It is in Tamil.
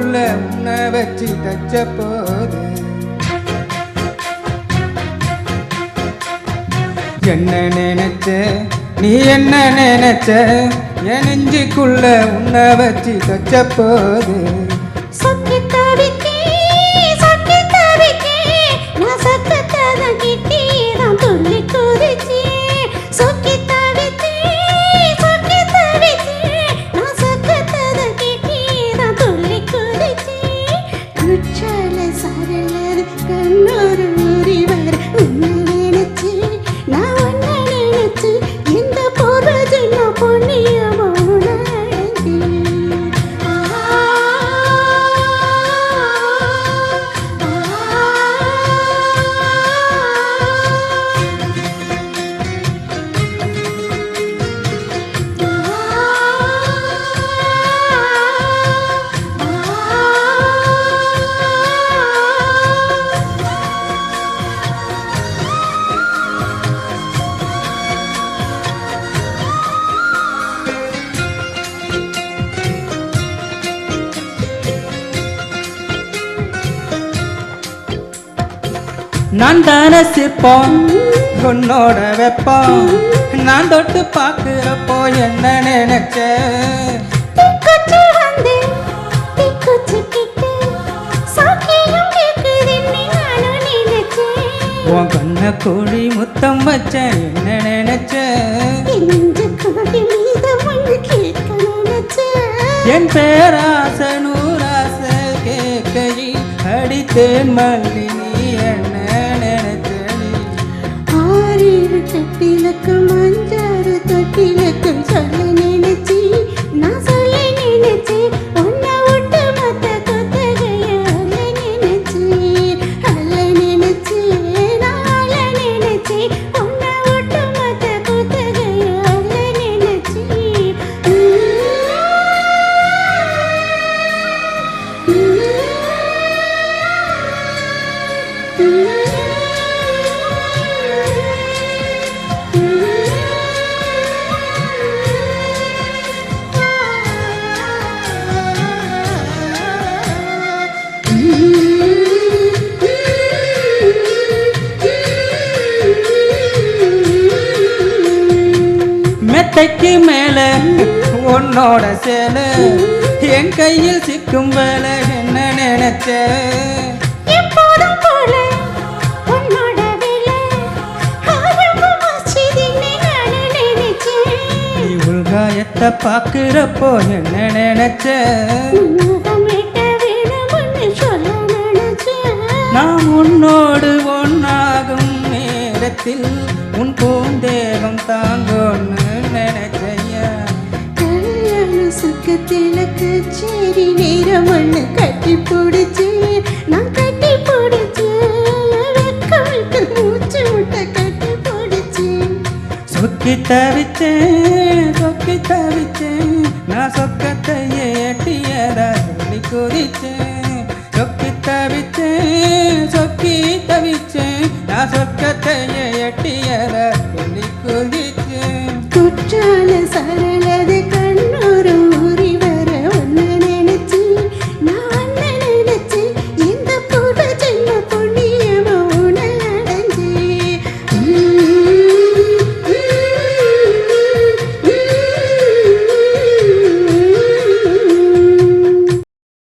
நெஞ்சுக்குள்ள உன்னை வச்சு தச்ச போது என்ன நினைச்ச நீ என்ன நினைச்ச என் நெஞ்சுக்குள்ள உன்னை வச்சு தச்ச போது நான் தானே சிற்பம் உன்னோட வெப்பம் நான் தொட்டு பார்க்கிறப்போ என்ன நினைச்ச உன் கண்ண கோழி முத்தம் வச்ச என்ன நினைச்ச என் பேராச நூராச கேட்கி அடித்தேன் மல்லி என்ன தொட்டிலக்கும் அஞ்சாறு தொட்டிலக்கும் சொல்ல நினைச்சி நான் சொல்ல நினைச்சி உன்னை விட்டு மத்த கொத்தகைய அல்ல நினைச்சி நான் அல்ல நினைச்சி உன்னை விட்டு மத்த கொத்தகைய அல்ல நினைச்சி மெத்தைக்கு மேல உன்னோட சேல என் கையில் சிக்கும் வேலை என்ன நினைச்ச எப்போதும் போல உன்னோட வேலை நினைச்சேன் நீ உள்காயத்தை பார்க்கிறப்போ என்ன நினைச்ச நான் உன்னோடு ஒன்னாகும் நேரத்தில் உன் பூந்தேகம் தாங்கொன்னு நினைச்சையா சுக்கத்தில கச்சேரி நேரம் ஒண்ணு